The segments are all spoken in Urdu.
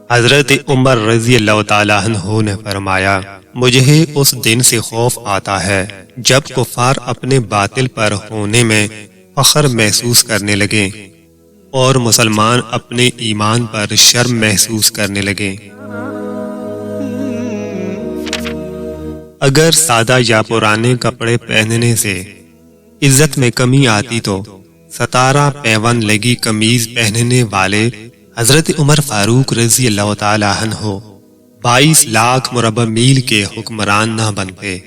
حضرت عمر رضی اللہ تعالیٰ عنہ نے فرمایا، مجھے اس دن سے خوف آتا ہے جب کفار اپنے باطل پر ہونے میں فخر محسوس کرنے لگیں اور مسلمان اپنے ایمان پر شرم محسوس کرنے لگیں۔ اگر سادہ یا پرانے کپڑے پہننے سے عزت میں کمی آتی تو ستارہ پیون لگی قمیض پہننے والے حضرت عمر فاروق رضی اللہ تعالیٰ عنہ 22 لاکھ مربع میل کے حکمران نہ بنتے۔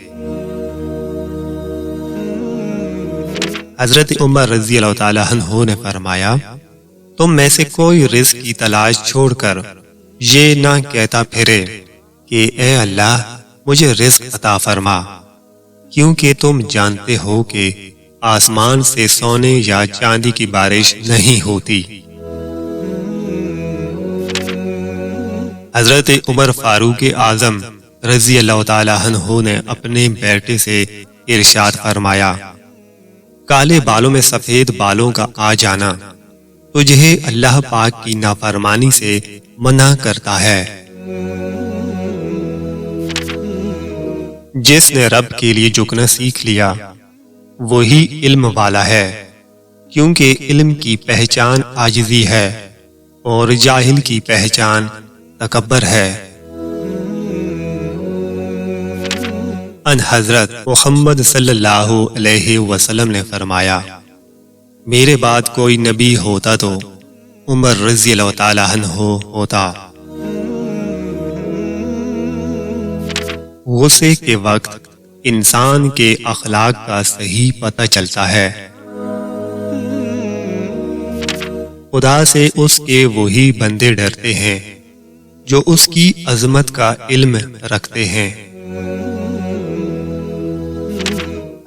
حضرت عمر رضی اللہ تعالیٰ عنہ نے فرمایا، تم میں سے کوئی رزق کی تلاش چھوڑ کر یہ نہ کہتا پھرے کہ اے اللہ مجھے رزق عطا فرما، کیونکہ تم جانتے ہو کہ آسمان سے سونے یا چاندی کی بارش نہیں ہوتی۔ حضرت عمر فاروق اعظم رضی اللہ تعالیٰ عنہ نے اپنے بیٹے سے ارشاد فرمایا، کالے بالوں میں سفید بالوں کا آ جانا تجھے اللہ پاک کی نافرمانی سے منع کرتا ہے۔ جس نے رب کے لیے جھکنا سیکھ لیا وہی علم والا ہے، کیونکہ علم کی پہچان عاجزی ہے اور جاہل کی پہچان تکبر ہے۔ ان حضرت محمد صلی اللہ علیہ وسلم نے فرمایا، میرے بعد کوئی نبی ہوتا تو عمر رضی اللہ تعالیٰ عنہ ہوتا۔ غصے کے وقت انسان کے اخلاق کا صحیح پتہ چلتا ہے۔ خدا سے اس کے وہی بندے ڈرتے ہیں جو اس کی عظمت کا علم رکھتے ہیں۔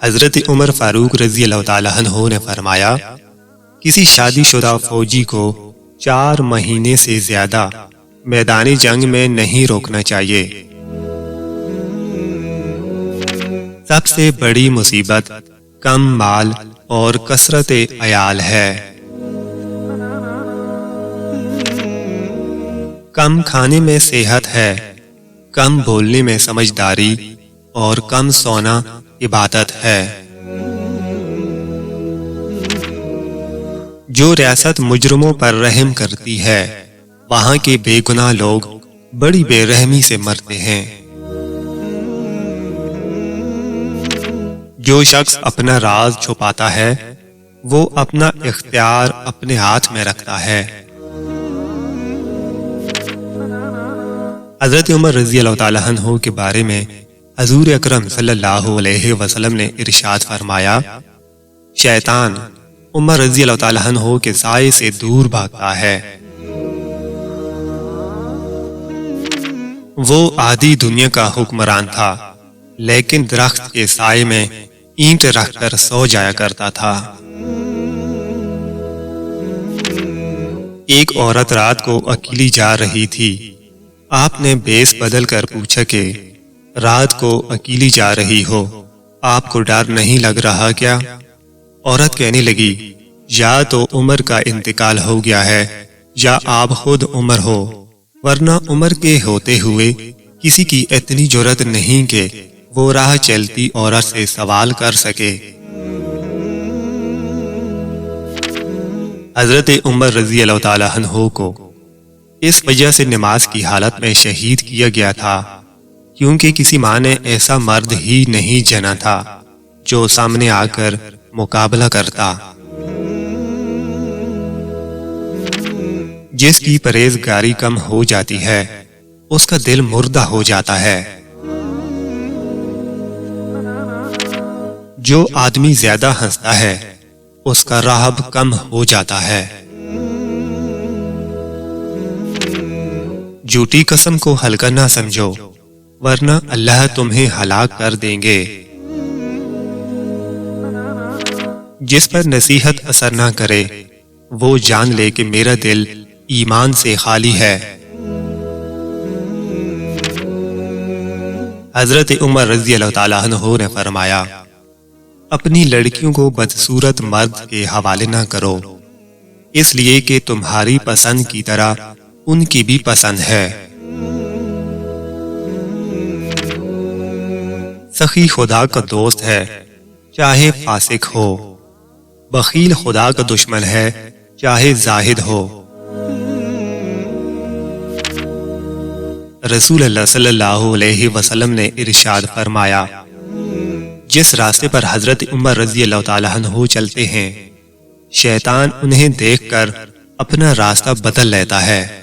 حضرت عمر فاروق رضی اللہ تعالیٰ عنہ نے فرمایا، کسی شادی شدہ فوجی کو 4 مہینے سے زیادہ میدان جنگ میں نہیں روکنا چاہیے۔ سب سے بڑی مصیبت کم مال اور کثرت عیال ہے۔ کم کھانے میں صحت ہے، کم بولنے میں سمجھداری اور کم سونا عبادت ہے۔ جو ریاست مجرموں پر رحم کرتی ہے وہاں کے بے گناہ لوگ بڑی بے رحمی سے مرتے ہیں۔ جو شخص اپنا راز چھپاتا ہے وہ اپنا اختیار اپنے ہاتھ میں رکھتا ہے۔ حضرت عمر رضی اللہ تعالیٰ عنہ کے بارے میں حضور اکرم صلی اللہ علیہ وسلم نے ارشاد فرمایا، شیطان عمر رضی اللہ تعالیٰ عنہ کے سائے سے دور بھاگتا ہے۔ وہ آدھی دنیا کا حکمران تھا، لیکن درخت کے سائے میں اینٹ رکھ کر سو جایا کرتا تھا۔ ایک عورت رات کو اکیلی جا رہی تھی۔ آپ نے بیس بدل کر پوچھا کہ رات کو اکیلی جا رہی ہو، آپ کو ڈر نہیں لگ رہا کیا؟ عورت کہنے لگی، یا تو عمر کا انتقال ہو گیا ہے یا آپ خود عمر ہو، ورنہ عمر کے ہوتے ہوئے کسی کی اتنی جرأت نہیں کہ وہ راہ چلتی عورت سے سوال کر سکے۔ حضرت عمر رضی اللہ تعالیٰ عنہ کو اس وجہ سے نماز کی حالت میں شہید کیا گیا تھا کیونکہ کسی ماں نے ایسا مرد ہی نہیں جنا تھا جو سامنے آ کر مقابلہ کرتا۔ جس کی پرہیزگاری کم ہو جاتی ہے اس کا دل مردہ ہو جاتا ہے۔ جو آدمی زیادہ ہنستا ہے اس کا رہب کم ہو جاتا ہے۔ جھوٹی قسم کو ہلکا نہ سمجھو ورنہ اللہ تمہیں ہلاک کر دیں گے۔ جس پر نصیحت اثر نہ کرے وہ جان لے کہ میرا دل ایمان سے خالی ہے۔ حضرت عمر رضی اللہ تعالیٰ عنہ نے فرمایا، اپنی لڑکیوں کو بدصورت مرد کے حوالے نہ کرو، اس لیے کہ تمہاری پسند کی طرح ان کی بھی پسند ہے۔ سخی خدا کا دوست ہے چاہے فاسق ہو، بخیل خدا کا دشمن ہے چاہے زاہد ہو۔ رسول اللہ صلی اللہ علیہ وسلم نے ارشاد فرمایا، جس راستے پر حضرت عمر رضی اللہ تعالیٰ عنہ چلتے ہیں، شیطان انہیں دیکھ کر اپنا راستہ بدل لیتا ہے۔